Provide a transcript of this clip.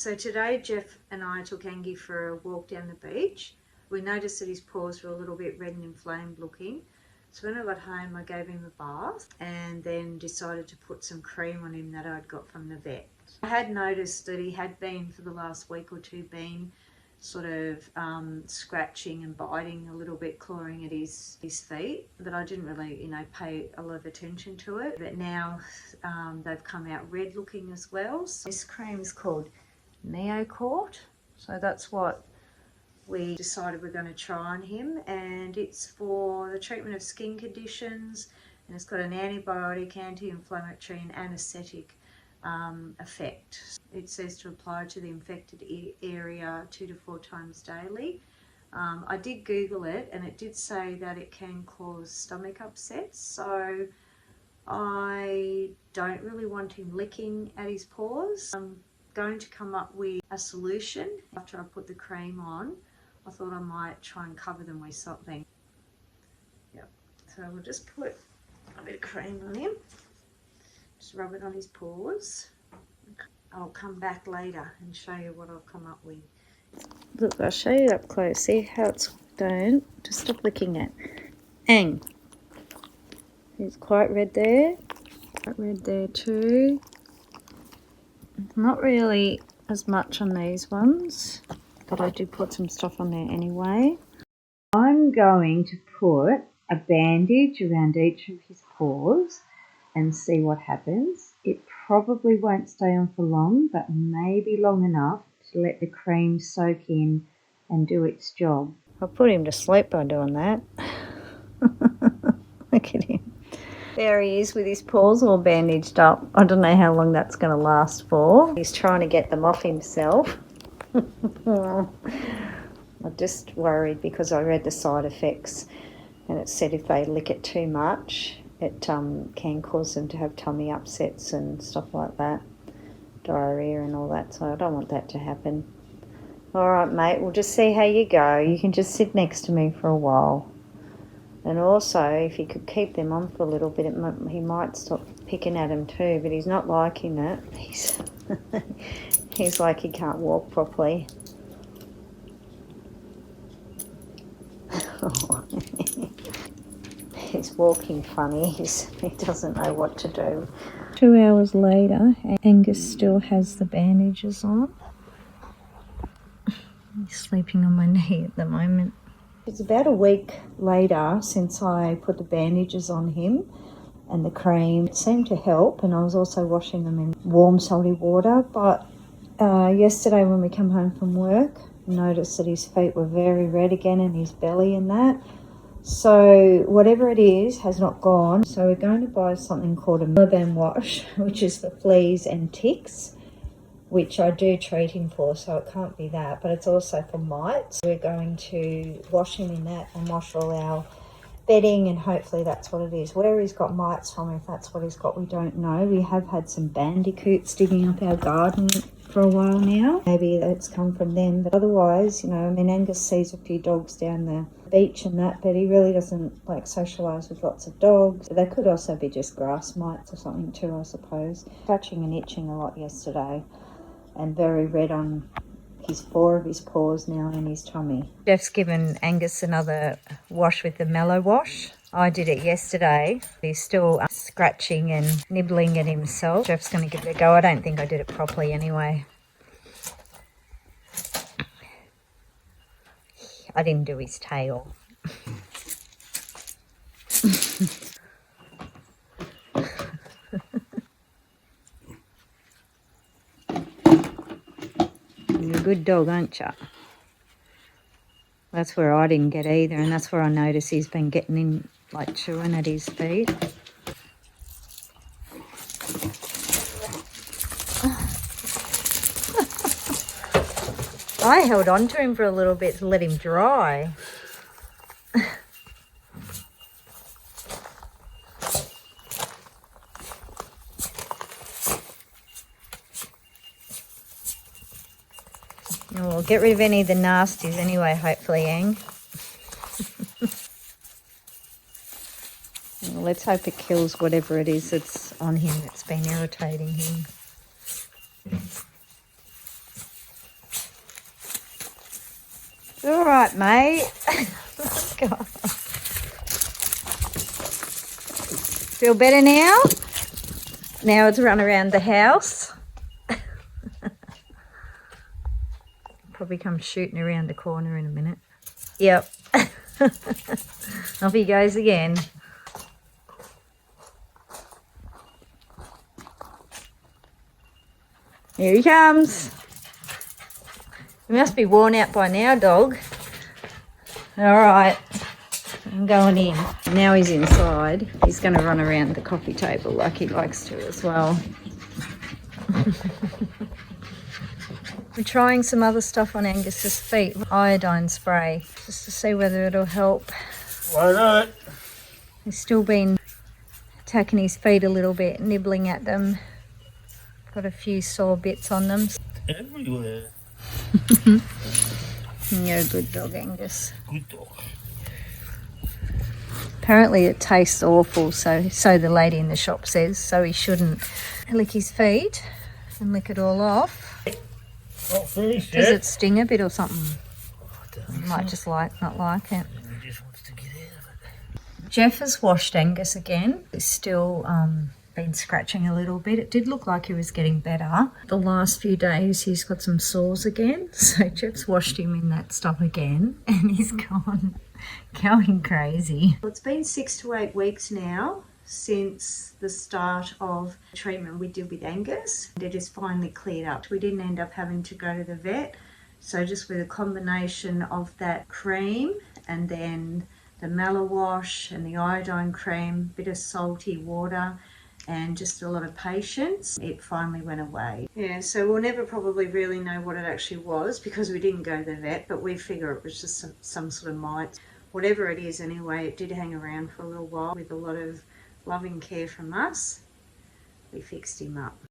So today Jeff and I took Angie for a walk down the beach. We noticed that his paws were a little bit red and inflamed looking. So when I got home I gave him a bath and then decided to put some cream on him that I'd got from the vet. I had noticed that he had been for the last week or two been sort of scratching and biting a little bit, clawing at his feet, but I didn't really pay a lot of attention to it. But now they've come out red looking as well. So this cream is called Neocort, so that's what we decided we're going to try on him, and it's for the treatment of skin conditions, and it's got an antibiotic, anti-inflammatory and anaesthetic effect. It says to apply to the infected area 2 to 4 times daily. I did Google it and it did say that it can cause stomach upsets, so I don't really want him licking at his paws. I'm going to come up with a solution after I put the cream on. I thought I might try and cover them with something. Yep. So we'll just put a bit of cream on him. Just rub it on his paws. I'll come back later and show you what I'll come up with. Look, I'll show you up close. See how it's done? Just stop licking it. Ang. He's quite red there. Quite red there too. Not really as much on these ones, but I did put some stuff on there anyway. I'm going to put a bandage around each of his paws and see what happens. It probably won't stay on for long, but maybe long enough to let the cream soak in and do its job. I'll put him to sleep by doing that. Look at him. There he is with his paws all bandaged up. I don't know how long that's going to last for. He's trying to get them off himself. I'm just worried because I read the side effects and it said if they lick it too much, it can cause them to have tummy upsets and stuff like that, diarrhea and all that, so I don't want that to happen. Alright mate, we'll just see how you go. You can just sit next to me for a while. And also, if you could keep them on for a little bit, he might stop picking at them too, but he's not liking it. He's like he can't walk properly. He's walking funny. He doesn't know what to do. 2 hours later, Angus still has the bandages on. He's sleeping on my knee at the moment. It's about a week later since I put the bandages on him and the cream. It seemed to help, and I was also washing them in warm salty water, but yesterday when we come home from work, I noticed that his feet were very red again and his belly and that. So whatever it is has not gone. So we're going to buy something called a Malaban wash, which is for fleas and ticks, which I do treat him for, so it can't be that, but it's also for mites. We're going to wash him in that and wash all our bedding, and hopefully that's what it is. Where he's got mites from, if that's what he's got, we don't know. We have had some bandicoots digging up our garden for a while now. Maybe that's come from them, but otherwise, Angus sees a few dogs down the beach and that, but he really doesn't like socialise with lots of dogs. They could also be just grass mites or something too, I suppose. Scratching and itching a lot yesterday, and very red on his 4 of his paws now and his tummy. Jeff's given Angus another wash with the mellow wash. I did it yesterday. He's still scratching and nibbling at himself. Jeff's going to give it a go. I don't think I did it properly anyway. I didn't do his tail. You're a good dog, aren't you? That's where I didn't get either, and that's where I noticed he's been getting in, like chewing at his feet. I held on to him for a little bit to let him dry. We'll get rid of any of the nasties anyway, hopefully, Ang. Well, let's hope it kills whatever it is that's on him that's been irritating him. It's all right, mate. God. Feel better now? Now it's run around the house. Probably come shooting around the corner in a minute. Yep. Off he goes again. Here he comes. You must be worn out by now, dog. All right, I'm going in. Now he's inside. He's going to run around the coffee table like he likes to as well. We're trying some other stuff on Angus's feet. Iodine spray, just to see whether it'll help. Why not? He's still been attacking his feet a little bit, nibbling at them. Got a few sore bits on them. Everywhere. You're a good dog, Angus. Good dog. Apparently it tastes awful, so the lady in the shop says, so he shouldn't lick his feet and lick it all off. Not finished Does yet. it sting a bit or something? I Might just not like it. He just wants to get out of it. Jeff has washed Angus again. He's still been scratching a little bit. It did look like he was getting better. The last few days he's got some sores again. So Jeff's washed him in that stuff again and he's going crazy. Well, it's been 6 to 8 weeks now since the start of the treatment we did with Angus. It has finally cleared up. We didn't end up having to go to the vet. So just with a combination of that cream and then the Malawash and the iodine cream, bit of salty water and just a lot of patience, it finally went away. Yeah, so we'll never probably really know what it actually was because we didn't go to the vet, but we figure it was just some sort of mite. Whatever it is anyway, it did hang around for a little while with a lot of loving care from us. We fixed him up.